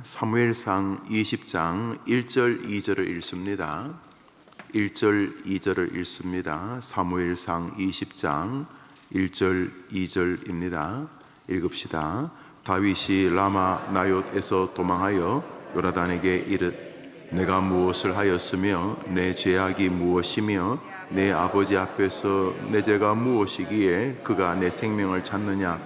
사무엘상 20장 1절 2절을 읽습니다. 1절 2절을 읽습니다. 사무엘상 20장 1절 2절입니다. 읽읍시다. 다윗이 라마 나옳에서 도망하여 요나단에게 이르되 내가 무엇을 하였으며 내 죄악이 무엇이며 내 아버지 앞에서 내 죄가 무엇이기에 그가 내 생명을 찾느냐.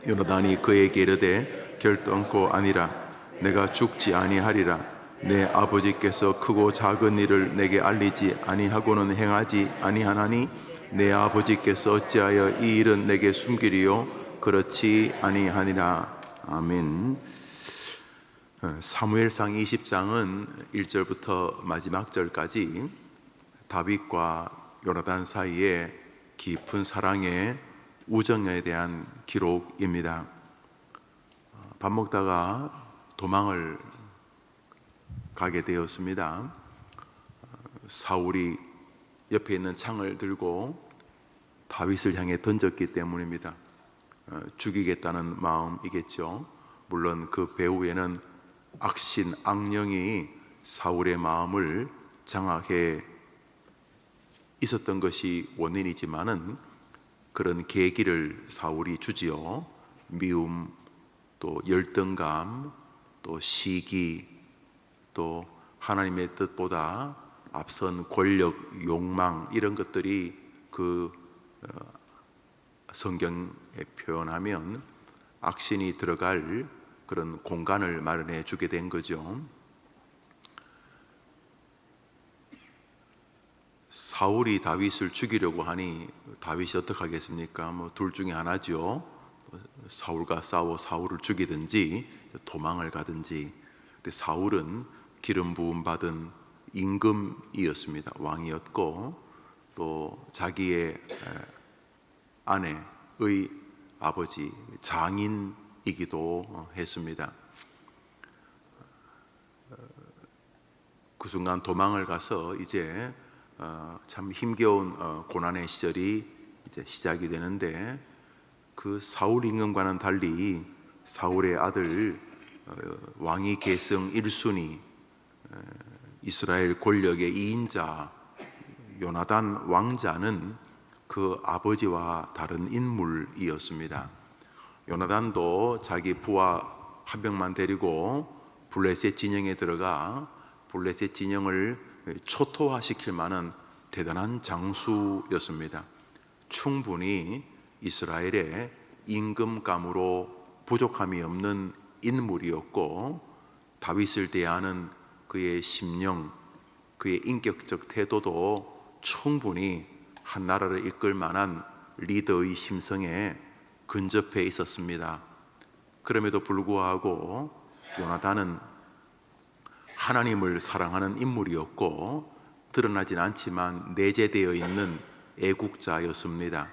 요나단이 그에게 이르되 결단코 아니라 내가 죽지 아니하리라. 내 아버지께서 크고 작은 일을 내게 알리지 아니하고는 행하지 아니하나니 내 아버지께서 어찌하여 이 일은 내게 숨기리요 그렇지 아니하니라. 아멘. 사무엘상 20장은 1절부터 마지막 절까지 다윗과 요나단 사이의 깊은 사랑의 우정에 대한 기록입니다. 밥 먹다가 도망을 가게 되었습니다. 사울이 옆에 있는 창을 들고 다윗을 향해 던졌기 때문입니다. 죽이겠다는 마음이겠죠. 물론 그 배후에는 악신, 악령이 사울의 마음을 장악해 있었던 것이 원인이지만은 그런 계기를 사울이 주지요. 미움, 또 열등감, 또 시기, 또 하나님의 뜻보다 앞선 권력, 욕망 이런 것들이 그 성경에 표현하면 악신이 들어갈 그런 공간을 마련해 주게 된 거죠. 사울이 다윗을 죽이려고 하니 다윗이 어떻게 하겠습니까? 둘 중에 하나죠. 사울과 싸워 사울을 죽이든지 도망을 가든지. 근데 사울은 기름 부음 받은 임금이었습니다. 왕이었고 또 자기의 아내의 아버지 장인이기도 했습니다. 그 순간 도망을 가서 이제 참 힘겨운 고난의 시절이 이제 시작이 되는데, 그 사울 임금과는 달리 사울의 아들 왕위 계승 1순위 이스라엘 권력의 2인자 요나단 왕자는 그 아버지와 다른 인물이었습니다. 요나단도 자기 부하 한 명만 데리고 블레셋 진영에 들어가 블레셋 진영을 초토화시킬 만한 대단한 장수였습니다. 충분히 이스라엘의 임금감으로 부족함이 없는 인물이었고, 다윗을 대하는 그의 심령, 그의 인격적 태도도 충분히 한 나라를 이끌 만한 리더의 심성에 근접해 있었습니다. 그럼에도 불구하고 요나단은 하나님을 사랑하는 인물이었고 드러나진 않지만 내재되어 있는 애국자였습니다.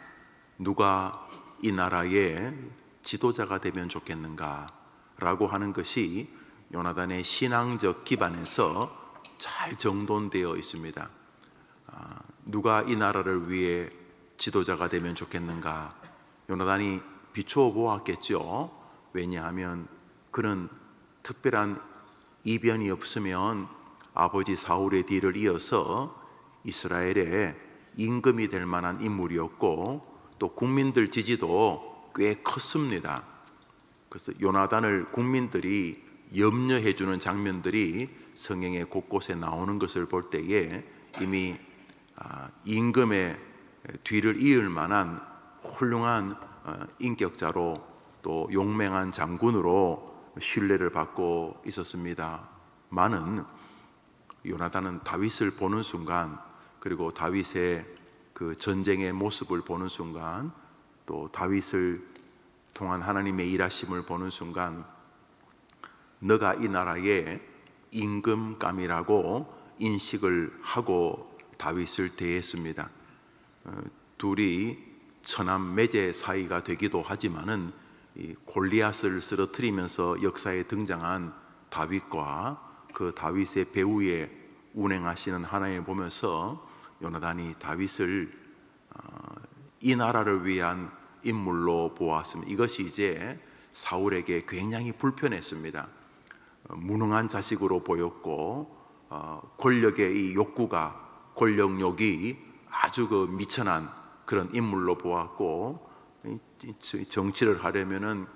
누가 이 나라의 지도자가 되면 좋겠는가 라고 하는 것이 요나단의 신앙적 기반에서 잘 정돈되어 있습니다. 누가 이 나라를 위해 지도자가 되면 좋겠는가? 요나단이 비추어 보았겠죠. 왜냐하면 그는 특별한 이변이 없으면 아버지 사울의 뒤를 이어서 이스라엘의 임금이 될 만한 인물이었고 또 국민들 지지도 꽤 컸습니다. 그래서 요나단을 국민들이 염려해 주는 장면들이 성경의 곳곳에 나오는 것을 볼 때에 이미 임금의 뒤를 이을 만한 훌륭한 인격자로 또 용맹한 장군으로 신뢰를 받고 있었습니다. 많은 요나단은 다윗을 보는 순간, 그리고 다윗의 그 전쟁의 모습을 보는 순간, 또 다윗을 통한 하나님의 일하심을 보는 순간 너가 이 나라의 임금감이라고 인식을 하고 다윗을 대했습니다. 둘이 처남 매제 사이가 되기도 하지만은 이 골리앗을 쓰러뜨리면서 역사에 등장한 다윗과 그 다윗의 배후에 운행하시는 하나님을 보면서 요나단이 다윗을 이 나라를 위한 인물로 보았습니다. 이것이 이제 사울에게 굉장히 불편했습니다. 무능한 자식으로 보였고 권력의 이 욕구가 권력욕이 아주 그 미천한 그런 인물로 보았고 정치를 하려면은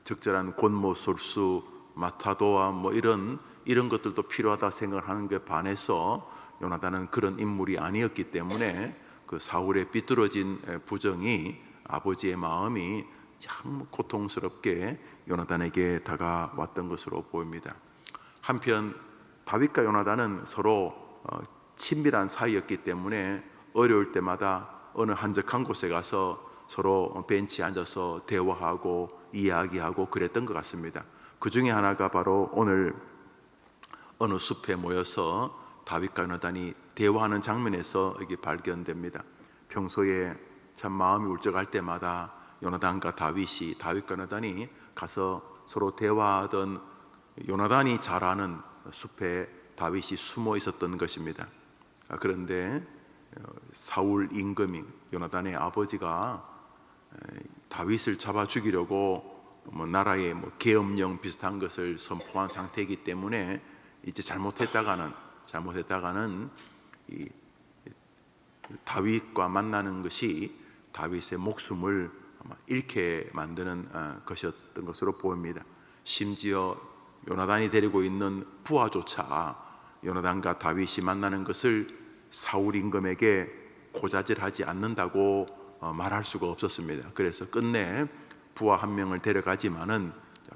적절한 권모술수 마타도와 뭐 이런 것들도 필요하다 생각하는 게 반해서 요나단은 그런 인물이 아니었기 때문에 그 사울의 삐뚤어진 부정이 아버지의 마음이 참 고통스럽게 요나단에게 다가왔던 것으로 보입니다. 한편 다윗과 요나단은 서로 친밀한 사이였기 때문에 어려울 때마다 어느 한적한 곳에 가서 서로 벤치에 앉아서 대화하고 이야기하고 그랬던 것 같습니다. 그 중에 하나가 바로 오늘 어느 숲에 모여서 다윗과 요나단이 대화하는 장면에서 이게 발견됩니다. 평소에 참 마음이 울적할 때마다 요나단과 다윗과 요나단이 가서 서로 대화하던 요나단이 잘 아는 숲에 다윗이 숨어 있었던 것입니다. 그런데 사울 임금이 요나단의 아버지가 다윗을 잡아 죽이려고 나라의 계엄령 비슷한 것을 선포한 상태이기 때문에 이제 잘못했다가는 이 다윗과 만나는 것이 다윗의 목숨을 잃게 만드는 것이었던 것으로 보입니다. 심지어 요나단이 데리고 있는 부하조차 요나단과 다윗이 만나는 것을 사울 임금에게 고자질하지 않는다고 말할 수가 없었습니다. 그래서 끝내 부하 한 명을 데려가지만은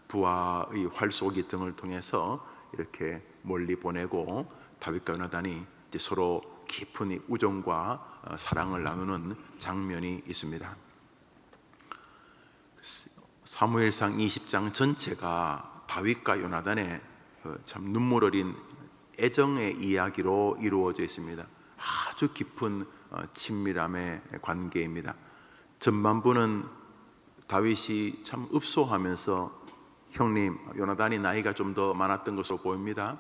부하의 활쏘기 등을 통해서 이렇게 멀리 보내고 다윗과 요나단이 이제 서로 깊은 우정과 사랑을 나누는 장면이 있습니다. 사무엘상 20장 전체가 다윗과 요나단의 참 눈물 어린 애정의 이야기로 이루어져 있습니다. 아주 깊은 친밀함의 관계입니다. 전반부는 다윗이 참 읍소하면서 형님, 요나단이 나이가 좀 더 많았던 것으로 보입니다.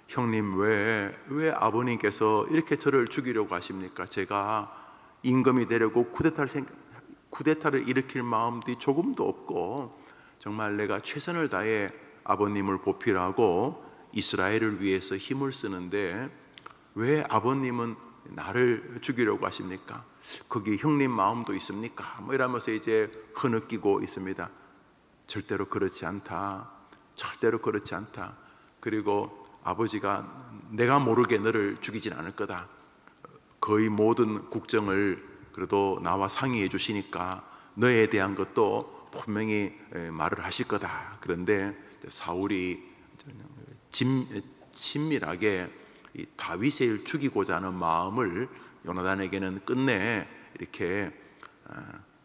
형님, 왜 아버님께서 이렇게 저를 죽이려고 하십니까? 제가 임금이 되려고 쿠데타를 일으킬 마음도 조금도 없고 정말 내가 최선을 다해 아버님을 보필하고 이스라엘을 위해서 힘을 쓰는데 왜 아버님은 나를 죽이려고 하십니까? 거기 형님 마음도 있습니까? 이러면서 이제 흐느끼고 있습니다. 절대로 그렇지 않다. 그리고 아버지가 내가 모르게 너를 죽이진 않을 거다. 거의 모든 국정을 그래도 나와 상의해 주시니까 너에 대한 것도 분명히 말을 하실 거다. 그런데 사울이 친밀하게 이 다윗을 죽이고자 하는 마음을 요나단에게는 끝내 이렇게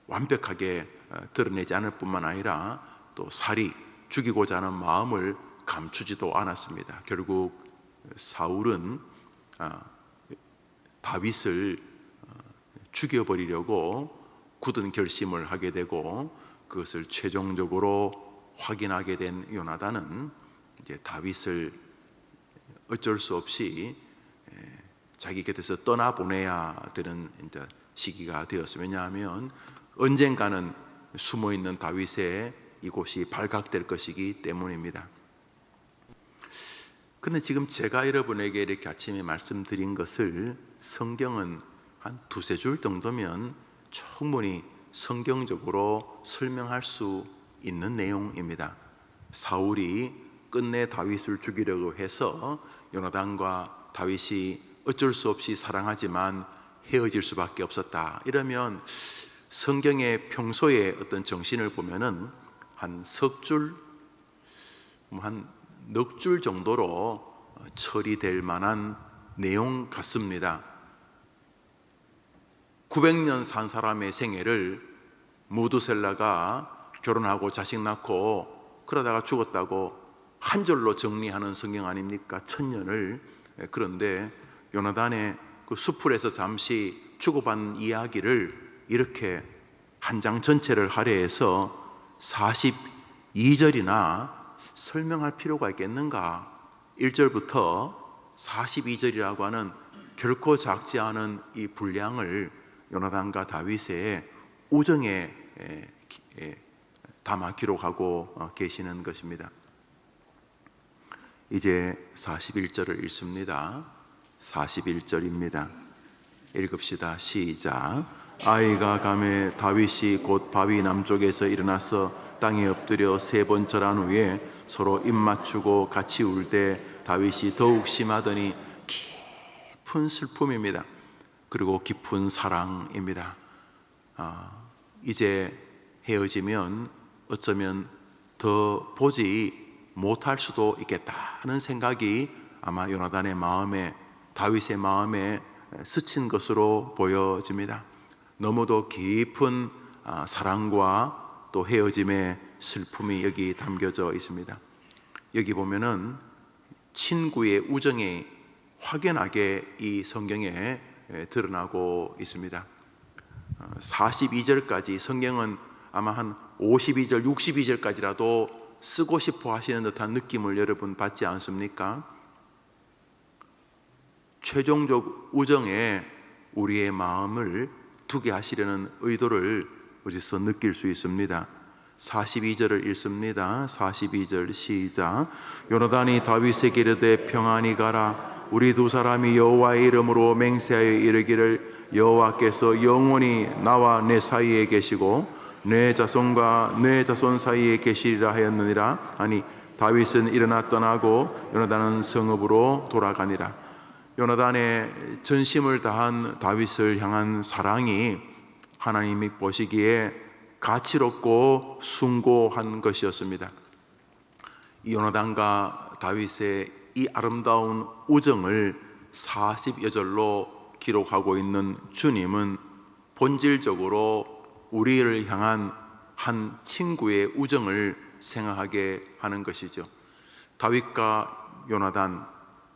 완벽하게 드러내지 않을 뿐만 아니라 또 살이 죽이고자 하는 마음을 감추지도 않았습니다. 결국 사울은 다윗을 죽여버리려고 굳은 결심을 하게 되고 그것을 최종적으로 확인하게 된 요나단은 이제 다윗을 어쩔 수 없이 자기 곁에서 떠나보내야 되는 이제 시기가 되었습니다. 왜냐하면 언젠가는 숨어있는 다윗의 이곳이 발각될 것이기 때문입니다. 그런데 지금 제가 여러분에게 이렇게 아침에 말씀드린 것을 성경은 한 두세 줄 정도면 충분히 성경적으로 설명할 수 있는 내용입니다. 사울이 끝내 다윗을 죽이려고 해서 요나단과 다윗이 어쩔 수 없이 사랑하지만 헤어질 수밖에 없었다. 이러면 성경의 평소의 어떤 정신을 보면은 한 석 줄, 한 넉 줄 정도로 처리될 만한 내용 같습니다. 900년 산 사람의 생애를 무두셀라가 결혼하고 자식 낳고 그러다가 죽었다고 한 절로 정리하는 성경 아닙니까? 1000년을. 그런데 요나단의 그 수풀에서 잠시 주고받은 이야기를 이렇게 한 장 전체를 할애해서 42절이나 설명할 필요가 있겠는가? 1절부터 42절이라고 하는 결코 작지 않은 이 분량을 요나단과 다윗의 우정에 담아 기록하고 계시는 것입니다. 이제 41절을 읽습니다. 41절입니다. 읽읍시다. 시작. 아이가 감에 다윗이 곧 바위 남쪽에서 일어나서 땅에 엎드려 3번 절한 후에 서로 입 맞추고 같이 울 때 다윗이 더욱 심하더니 깊은 슬픔입니다. 그리고 깊은 사랑입니다. 이제 헤어지면 어쩌면 더 보지 못할 수도 있겠다는 생각이 아마 요나단의 마음에, 다윗의 마음에 스친 것으로 보여집니다. 너무도 깊은 사랑과 또 헤어짐의 슬픔이 여기 담겨져 있습니다. 여기 보면은 친구의 우정이 확연하게 이 성경에 드러나고 있습니다. 42절까지 성경은 아마 한 52절, 62절까지라도 쓰고 싶어 하시는 듯한 느낌을 여러분 받지 않습니까? 최종적 우정에 우리의 마음을 두게 하시려는 의도를 어디서 느낄 수 있습니다. 42절을 읽습니다. 42절 시작. 요나단이 다윗에게 이르되 평안히 가라. 우리 두 사람이 여호와의 이름으로 맹세하여 이르기를 여호와께서 영원히 나와 내 사이에 계시고 내 자손과 내 자손 사이에 계시리라 하였느니라 하니 다윗은 일어나 떠나고 요나단은 성읍으로 돌아가니라. 요나단의 전심을 다한 다윗을 향한 사랑이 하나님이 보시기에 가치롭고 숭고한 것이었습니다. 이 요나단과 다윗의 이 아름다운 우정을 40여 절로 기록하고 있는 주님은 본질적으로 우리를 향한 한 친구의 우정을 생각하게 하는 것이죠. 다윗과 요나단,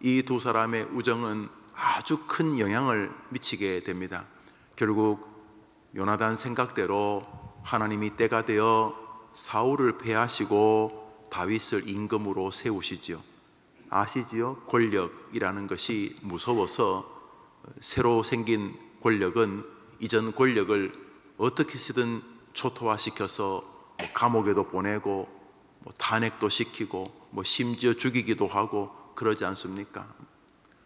이 두 사람의 우정은 아주 큰 영향을 미치게 됩니다. 결국 요나단 생각대로 하나님이 때가 되어 사울을 패하시고 다윗을 임금으로 세우시지요. 아시지요? 권력이라는 것이 무서워서 새로 생긴 권력은 이전 권력을 어떻게 해서든 초토화시켜서 감옥에도 보내고 탄핵도 시키고 심지어 죽이기도 하고 그러지 않습니까?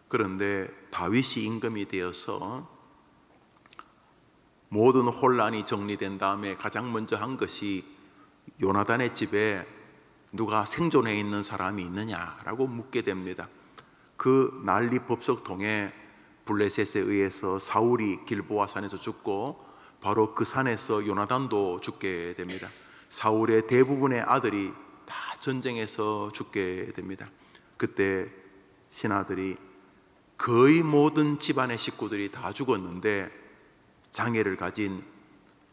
그런데 다윗이 임금이 되어서 모든 혼란이 정리된 다음에 가장 먼저 한 것이 요나단의 집에 누가 생존해 있는 사람이 있느냐라고 묻게 됩니다. 그 난리 법석통에 블레셋에 의해서 사울이 길보아 산에서 죽고 바로 그 산에서 요나단도 죽게 됩니다. 사울의 대부분의 아들이 다 전쟁에서 죽게 됩니다. 그때 신하들이 거의 모든 집안의 식구들이 다 죽었는데 장애를 가진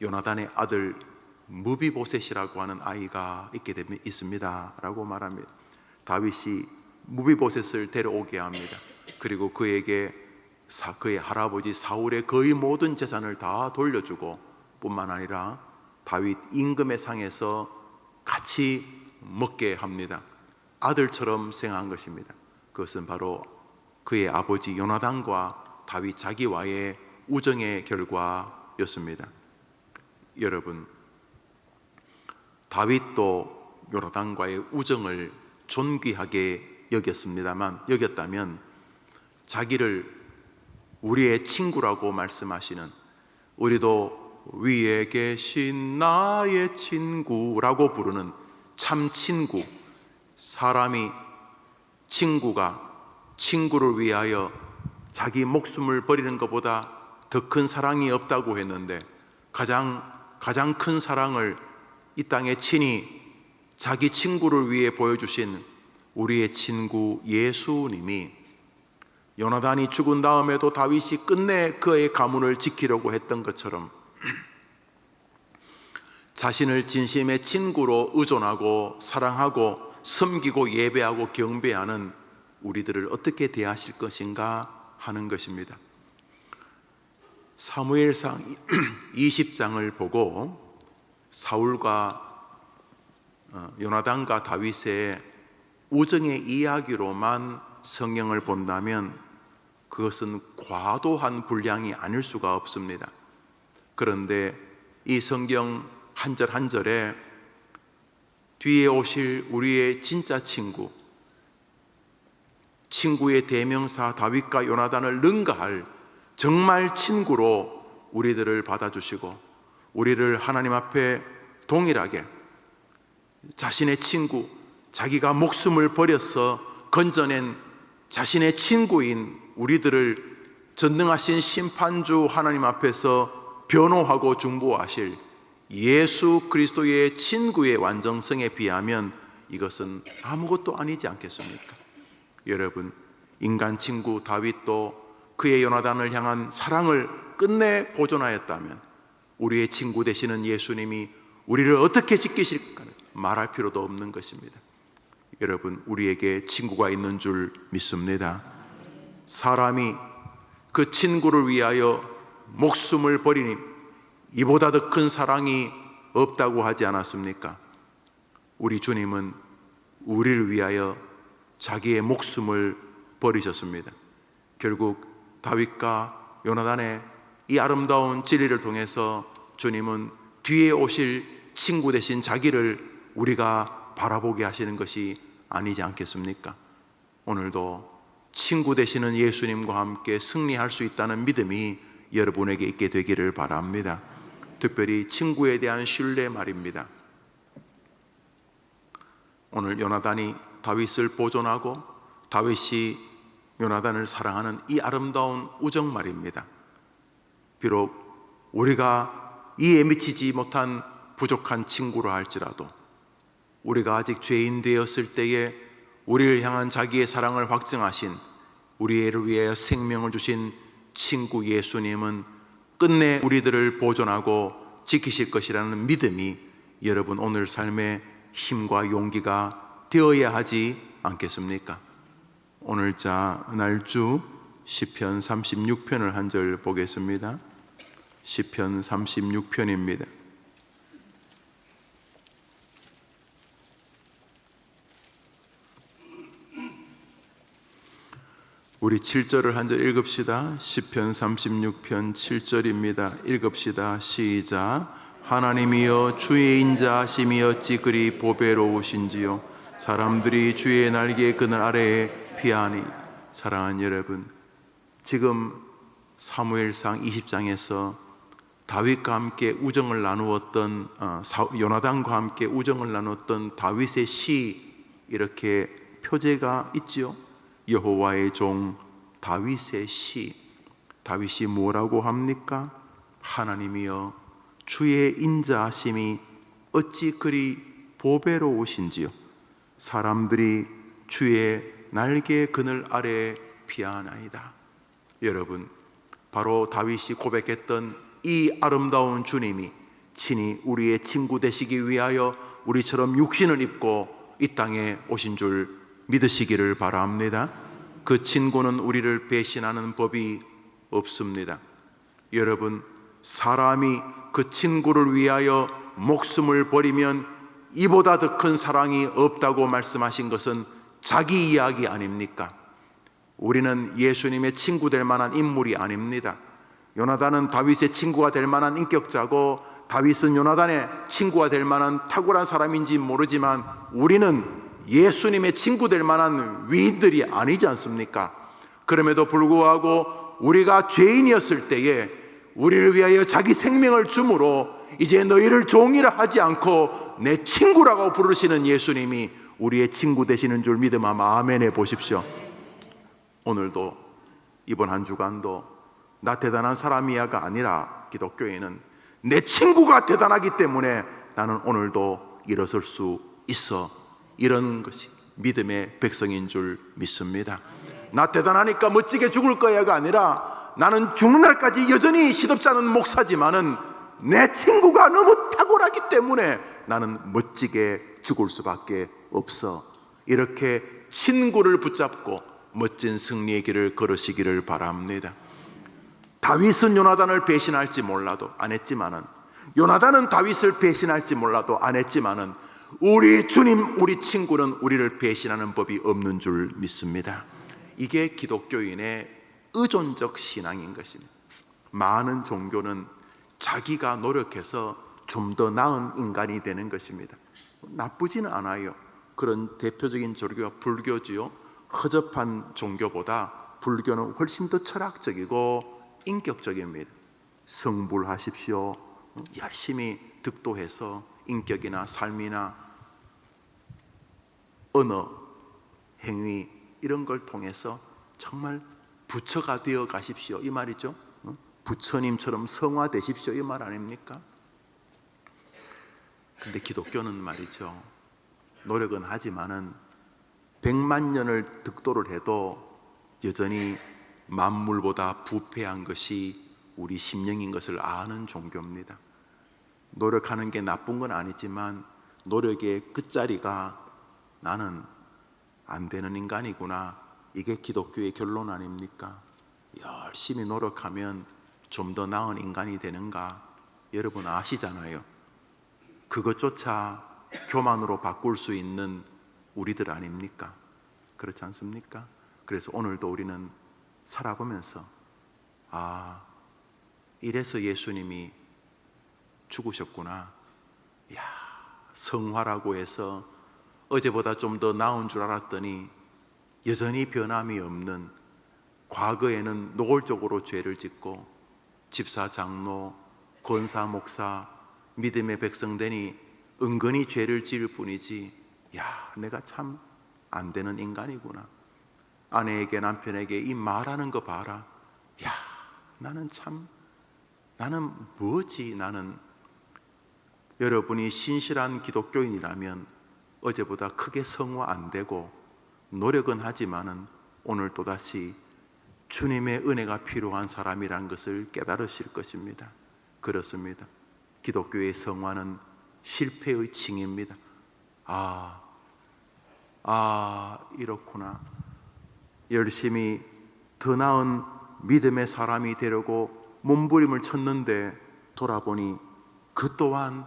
요나단의 아들 무비보셋이라고 하는 아이가 있습니다 라고 말합니다. 다윗이 무비보셋을 데려오게 합니다. 그리고 그에게 그의 할아버지 사울의 거의 모든 재산을 다 돌려주고 뿐만 아니라 다윗 임금의 상에서 같이 먹게 합니다. 아들처럼 생각한 것입니다. 그것은 바로 그의 아버지 요나단과 다윗 자기와의 우정의 결과였습니다. 여러분, 다윗도 요나단과의 우정을 존귀하게 여겼다면 자기를 우리의 친구라고 말씀하시는, 우리도 위에 계신 나의 친구라고 부르는 참 친구, 사람이 친구가 친구를 위하여 자기 목숨을 버리는 것보다 더 큰 사랑이 없다고 했는데 가장 큰 사랑을 이 땅에 친히 자기 친구를 위해 보여주신 우리의 친구 예수님이 요나단이 죽은 다음에도 다윗이 끝내 그의 가문을 지키려고 했던 것처럼 자신을 진심의 친구로 의존하고 사랑하고 섬기고 예배하고 경배하는 우리들을 어떻게 대하실 것인가 하는 것입니다. 사무엘상 20장을 보고 사울과 요나단과 다윗의 우정의 이야기로만 성경을 본다면 그것은 과도한 분량이 아닐 수가 없습니다. 그런데 이 성경 한 절 한 절에 뒤에 오실 우리의 진짜 친구, 친구의 대명사 다윗과 요나단을 능가할 정말 친구로 우리들을 받아주시고 우리를 하나님 앞에 동일하게 자신의 친구, 자기가 목숨을 버려서 건져낸 자신의 친구인 우리들을 전능하신 심판주 하나님 앞에서 변호하고 중보하실 예수 그리스도의 친구의 완전성에 비하면 이것은 아무것도 아니지 않겠습니까? 여러분, 인간 친구 다윗도 그의 요나단을 향한 사랑을 끝내 보존하였다면 우리의 친구 되시는 예수님이 우리를 어떻게 지키실까는 말할 필요도 없는 것입니다. 여러분, 우리에게 친구가 있는 줄 믿습니다. 사람이 그 친구를 위하여 목숨을 버리니 이보다 더 큰 사랑이 없다고 하지 않았습니까? 우리 주님은 우리를 위하여 자기의 목숨을 버리셨습니다. 결국 다윗과 요나단의 이 아름다운 진리를 통해서 주님은 뒤에 오실 친구 되신 자기를 우리가 바라보게 하시는 것이 아니지 않겠습니까? 오늘도 친구 되시는 예수님과 함께 승리할 수 있다는 믿음이 여러분에게 있게 되기를 바랍니다. 특별히 친구에 대한 신뢰 말입니다. 오늘 요나단이 다윗을 보존하고 다윗이 요나단을 사랑하는 이 아름다운 우정 말입니다. 비록 우리가 이해에 미치지 못한 부족한 친구라 할지라도 우리가 아직 죄인 되었을 때에 우리를 향한 자기의 사랑을 확증하신 우리를 위하여 생명을 주신 친구 예수님은 끝내 우리들을 보존하고 지키실 것이라는 믿음이 여러분 오늘 삶의 힘과 용기가 되어야 하지 않겠습니까? 오늘자 날주 시편 36편을 한 절 보겠습니다. 시편 36편입니다. 우리 7절을 한 절 읽읍시다. 시편 36편 7절입니다. 읽읍시다. 시작. 하나님이여 주의 인자하심이 어찌 그리 보배로우신지요. 사람들이 주의 날개 그늘 아래에 피하니. 사랑하는 여러분, 지금 사무엘상 20장에서 다윗과 함께 우정을 나누었던 요나단과 함께 우정을 나누었던 다윗의 시 이렇게 표제가 있지요. 여호와의 종 다윗의 시. 다윗이 뭐라고 합니까? 하나님이여 주의 인자하심이 어찌 그리 보배로우신지요. 사람들이 주의 날개 그늘 아래에 피하나이다. 여러분, 바로 다윗이 고백했던 이 아름다운 주님이 친히 우리의 친구 되시기 위하여 우리처럼 육신을 입고 이 땅에 오신 줄 믿으시기를 바랍니다. 그 친구는 우리를 배신하는 법이 없습니다. 여러분, 사람이 그 친구를 위하여 목숨을 버리면 이보다 더 큰 사랑이 없다고 말씀하신 것은 자기 이야기 아닙니까? 우리는 예수님의 친구 될 만한 인물이 아닙니다. 요나단은 다윗의 친구가 될 만한 인격자고 다윗은 요나단의 친구가 될 만한 탁월한 사람인지 모르지만 우리는 예수님의 친구 될 만한 위인들이 아니지 않습니까? 그럼에도 불구하고 우리가 죄인이었을 때에 우리를 위하여 자기 생명을 주므로 이제 너희를 종이라 하지 않고 내 친구라고 부르시는 예수님이 우리의 친구 되시는 줄 믿음하며 아멘해 보십시오. 오늘도 이번 한 주간도 나 대단한 사람이야가 아니라 기독교인은 내 친구가 대단하기 때문에 나는 오늘도 일어설 수 있어, 이런 것이 믿음의 백성인 줄 믿습니다. 나 대단하니까 멋지게 죽을 거야가 아니라 나는 죽는 날까지 여전히 시덥지 않은 목사지만은 내 친구가 너무 탁월하기 때문에 나는 멋지게 죽을 수밖에 없어. 이렇게 친구를 붙잡고 멋진 승리의 길을 걸으시기를 바랍니다. 다윗은 요나단을 배신할지 몰라도 안 했지만은, 요나단은 다윗을 배신할지 몰라도 안 했지만은 우리 주님, 우리 친구는 우리를 배신하는 법이 없는 줄 믿습니다. 이게 기독교인의 의존적 신앙인 것입니다. 많은 종교는 자기가 노력해서 좀 더 나은 인간이 되는 것입니다. 나쁘지는 않아요. 그런 대표적인 종교가 불교지요. 허접한 종교보다 불교는 훨씬 더 철학적이고 인격적입니다. 성불하십시오. 열심히 득도해서 인격이나 삶이나 언어, 행위 이런 걸 통해서 정말 부처가 되어 가십시오 이 말이죠. 부처님처럼 성화되십시오 이 말 아닙니까? 근데 기독교는 말이죠, 노력은 하지만은 100만 년을 득도를 해도 여전히 만물보다 부패한 것이 우리 심령인 것을 아는 종교입니다. 노력하는 게 나쁜 건 아니지만 노력의 끝자리가 나는 안 되는 인간이구나, 이게 기독교의 결론 아닙니까? 열심히 노력하면 좀 더 나은 인간이 되는가? 여러분 아시잖아요. 그것조차 교만으로 바꿀 수 있는 우리들 아닙니까? 그렇지 않습니까? 그래서 오늘도 우리는 살아보면서 이래서 예수님이 죽으셨구나. 성화라고 해서 어제보다 좀 더 나은 줄 알았더니 여전히 변함이 없는, 과거에는 노골적으로 죄를 짓고 집사, 장로, 권사, 목사, 믿음의 백성 되니 은근히 죄를 지을 뿐이지, 내가 참 안 되는 인간이구나. 아내에게, 남편에게 이 말하는 거 봐라. 나는 뭐지? 나는. 여러분이 신실한 기독교인이라면 어제보다 크게 성화 안 되고 노력은 하지만은 오늘 또다시 주님의 은혜가 필요한 사람이란 것을 깨달으실 것입니다. 그렇습니다. 기독교의 성화는 실패의 징입니다. 이렇구나. 열심히 더 나은 믿음의 사람이 되려고 몸부림을 쳤는데 돌아보니 그 또한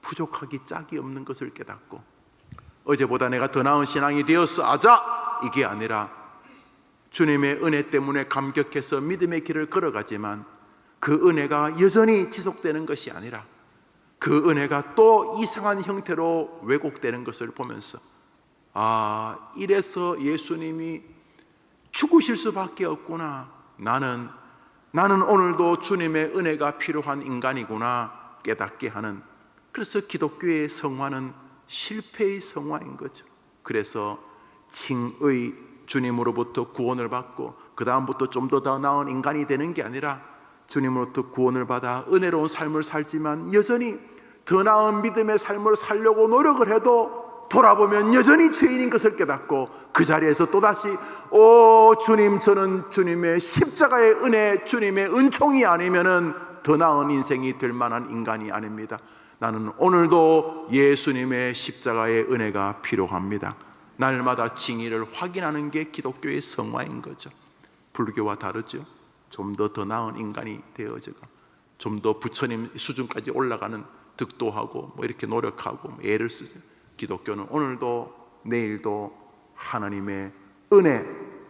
부족하기 짝이 없는 것을 깨닫고, 어제보다 내가 더 나은 신앙이 되었어 이게 아니라 주님의 은혜 때문에 감격해서 믿음의 길을 걸어가지만 그 은혜가 여전히 지속되는 것이 아니라 그 은혜가 또 이상한 형태로 왜곡되는 것을 보면서 이래서 예수님이 죽으실 수밖에 없구나. 나는 오늘도 주님의 은혜가 필요한 인간이구나 깨닫게 하는, 그래서 기독교의 성화는 실패의 성화인 거죠. 그래서 칭의 주님으로부터 구원을 받고 그 다음부터 좀 더 나은 인간이 되는 게 아니라 주님으로부터 구원을 받아 은혜로운 삶을 살지만 여전히 더 나은 믿음의 삶을 살려고 노력을 해도 돌아보면 여전히 죄인인 것을 깨닫고 그 자리에서 또다시 주님, 저는 주님의 십자가의 은혜, 주님의 은총이 아니면은 더 나은 인생이 될 만한 인간이 아닙니다. 나는 오늘도 예수님의 십자가의 은혜가 필요합니다. 날마다 징의를 확인하는 게 기독교의 성화인 거죠. 불교와 다르죠. 좀 더 나은 인간이 되어져가 좀 더 부처님 수준까지 올라가는 득도하고 이렇게 노력하고 애를 쓰죠. 기독교는 오늘도 내일도 하나님의 은혜,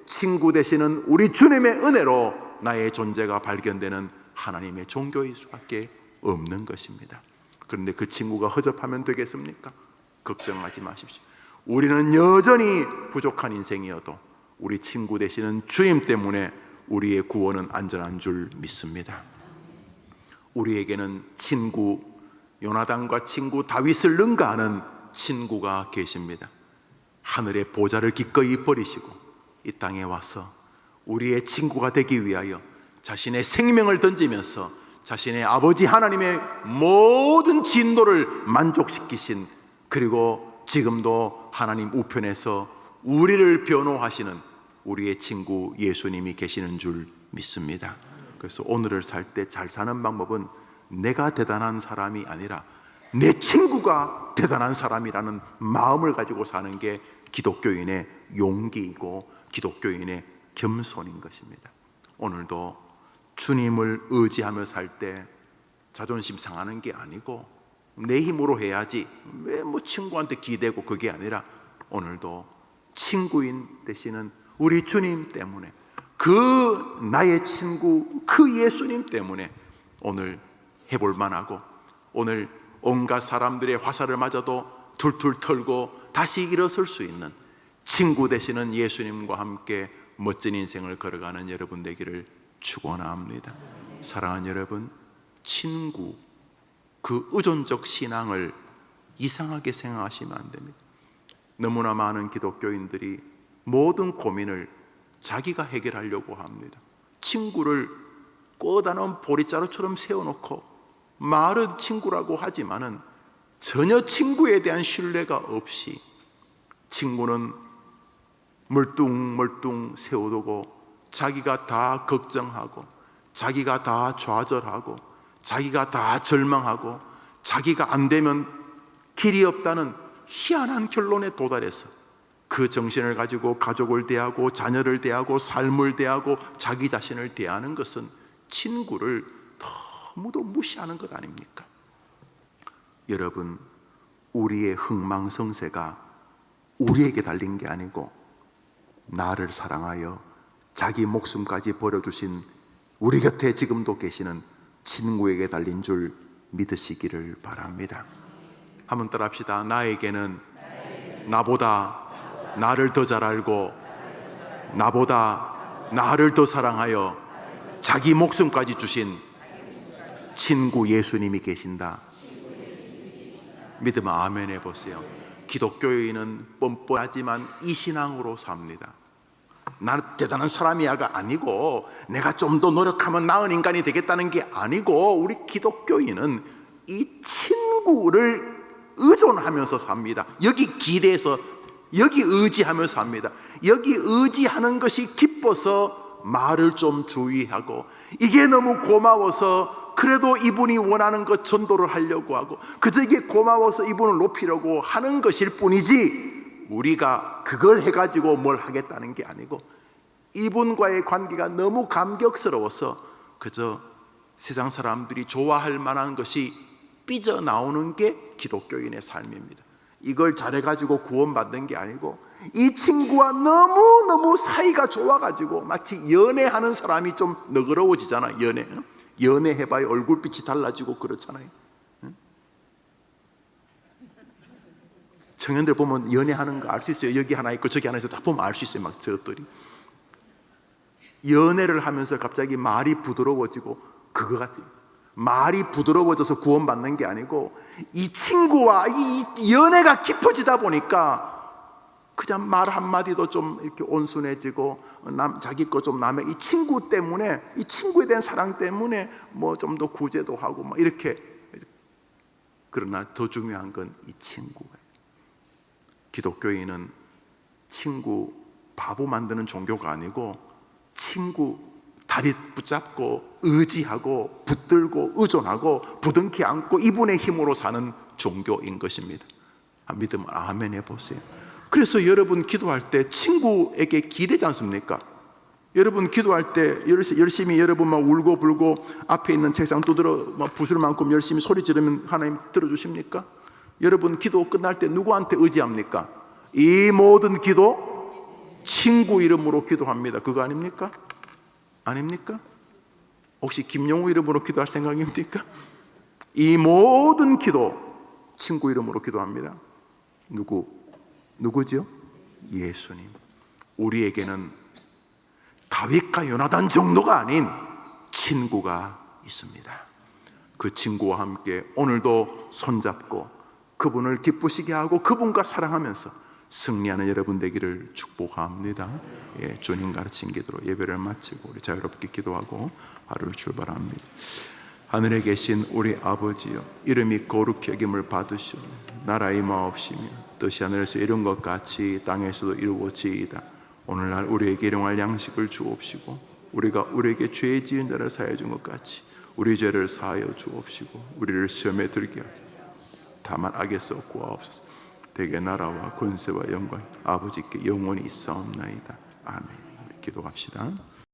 친구 되시는 우리 주님의 은혜로 나의 존재가 발견되는 하나님의 종교일 수밖에 없는 것입니다. 그런데 그 친구가 허접하면 되겠습니까? 걱정하지 마십시오. 우리는 여전히 부족한 인생이어도 우리 친구 되시는 주님 때문에 우리의 구원은 안전한 줄 믿습니다. 우리에게는 친구, 요나단과 친구 다윗을 능가하는 친구가 계십니다. 하늘의 보좌를 기꺼이 버리시고 이 땅에 와서 우리의 친구가 되기 위하여 자신의 생명을 던지면서 자신의 아버지 하나님의 모든 진노를 만족시키신, 그리고 지금도 하나님 우편에서 우리를 변호하시는 우리의 친구 예수님이 계시는 줄 믿습니다. 그래서 오늘을 살 때 잘 사는 방법은 내가 대단한 사람이 아니라 내 친구가 대단한 사람이라는 마음을 가지고 사는 게 기독교인의 용기이고 기독교인의 겸손인 것입니다. 오늘도 주님을 의지하며 살 때 자존심 상하는 게 아니고 내 힘으로 해야지 왜 친구한테 기대고 그게 아니라 오늘도 친구인 되시는 우리 주님 때문에, 그 나의 친구 그 예수님 때문에 오늘 해볼 만하고, 오늘 온갖 사람들의 화살을 맞아도 툴툴 털고 다시 일어설 수 있는 친구 되시는 예수님과 함께 멋진 인생을 걸어가는 여러분 되기를 축원합니다. 사랑하는 여러분, 친구, 그 의존적 신앙을 이상하게 생각하시면 안 됩니다. 너무나 많은 기독교인들이 모든 고민을 자기가 해결하려고 합니다. 친구를 꿔다놓은 보리자루처럼 세워놓고 말은 친구라고 하지만은 전혀 친구에 대한 신뢰가 없이 친구는 멀뚱멀뚱 세워두고 자기가 다 걱정하고 자기가 다 좌절하고 자기가 다 절망하고 자기가 안 되면 길이 없다는 희한한 결론에 도달해서 그 정신을 가지고 가족을 대하고 자녀를 대하고 삶을 대하고 자기 자신을 대하는 것은 친구를 너무도 무시하는 것 아닙니까? 여러분, 우리의 흥망성쇠가 우리에게 달린 게 아니고 나를 사랑하여 자기 목숨까지 버려주신 우리 곁에 지금도 계시는 친구에게 달린 줄 믿으시기를 바랍니다. 한번 따라합시다. 나에게는 나보다 나를 더 잘 알고 나보다 나를 더 사랑하여 자기 목숨까지 주신 친구 예수님이 계신다. 믿으면 아멘 해보세요. 기독교인은 뻔뻔하지만 이 신앙으로 삽니다. 나는 대단한 사람이야가 아니고 내가 좀 더 노력하면 나은 인간이 되겠다는 게 아니고 우리 기독교인은 이 친구를 의존하면서 삽니다. 여기 기대서 여기 의지하면서 삽니다. 여기 의지하는 것이 기뻐서 말을 좀 주의하고 이게 너무 고마워서 그래도 이분이 원하는 것 전도를 하려고 하고 그저 이게 고마워서 이분을 높이려고 하는 것일 뿐이지 우리가 그걸 해가지고 뭘 하겠다는 게 아니고 이분과의 관계가 너무 감격스러워서 그저 세상 사람들이 좋아할 만한 것이 삐져나오는 게 기독교인의 삶입니다. 이걸 잘해가지고 구원받는 게 아니고 이 친구와 너무너무 사이가 좋아가지고 마치 연애하는 사람이 좀 너그러워지잖아. 연애해봐야 얼굴빛이 달라지고 그렇잖아요. 청년들 보면 연애하는 거 알 수 있어요. 여기 하나 있고 저기 하나 있어. 딱 보면 알 수 있어요. 막 저것들이 연애를 하면서 갑자기 말이 부드러워지고 그거 같아요. 말이 부드러워져서 구원받는 게 아니고 이 친구와 이 연애가 깊어지다 보니까 그냥 말 한마디도 좀 이렇게 온순해지고 자기 거 좀 남의 이 친구 때문에 이 친구에 대한 사랑 때문에 뭐 좀 더 구제도 하고 막 이렇게. 그러나 더 중요한 건 이 친구예요. 기독교인은 친구 바보 만드는 종교가 아니고 친구 다리 붙잡고 의지하고 붙들고 의존하고 부둥켜 안고 이분의 힘으로 사는 종교인 것입니다. 믿으면 아멘 해보세요. 그래서 여러분 기도할 때 친구에게 기대지 않습니까? 여러분 기도할 때 열심히 여러분 막 울고 불고 앞에 있는 책상 두드려 막 부술 만큼 열심히 소리 지르면 하나님 들어주십니까? 여러분 기도 끝날 때 누구한테 의지합니까? 이 모든 기도 친구 이름으로 기도합니다. 그거 아닙니까? 아닙니까? 혹시 김용우 이름으로 기도할 생각입니까? 이 모든 기도 친구 이름으로 기도합니다. 누구죠? 예수님. 우리에게는 다윗과 요나단 정도가 아닌 친구가 있습니다. 그 친구와 함께 오늘도 손잡고 그분을 기쁘시게 하고 그분과 사랑하면서 승리하는 여러분 되기를 축복합니다. 주님 가르친 기도로 예배를 마치고 우리 자유롭게 기도하고 하루를 출발합니다. 하늘에 계신 우리 아버지여, 이름이 거룩히 여김을 받으시오. 나라의 마옵시며 뜻이 하늘에서 이룬 것 같이 땅에서도 이루어지이다. 오늘날 우리에게 일용할 양식을 주옵시고 우리가 우리에게 죄 지은 자를 사하여 준 것 같이 우리 죄를 사하여 주옵시고 우리를 시험에 들게 하소서. 다만 악에서 구하옵소서. 대개 나라와 권세와 영광 아버지께 영원히 있사옵나이다. 아멘. 기도합시다.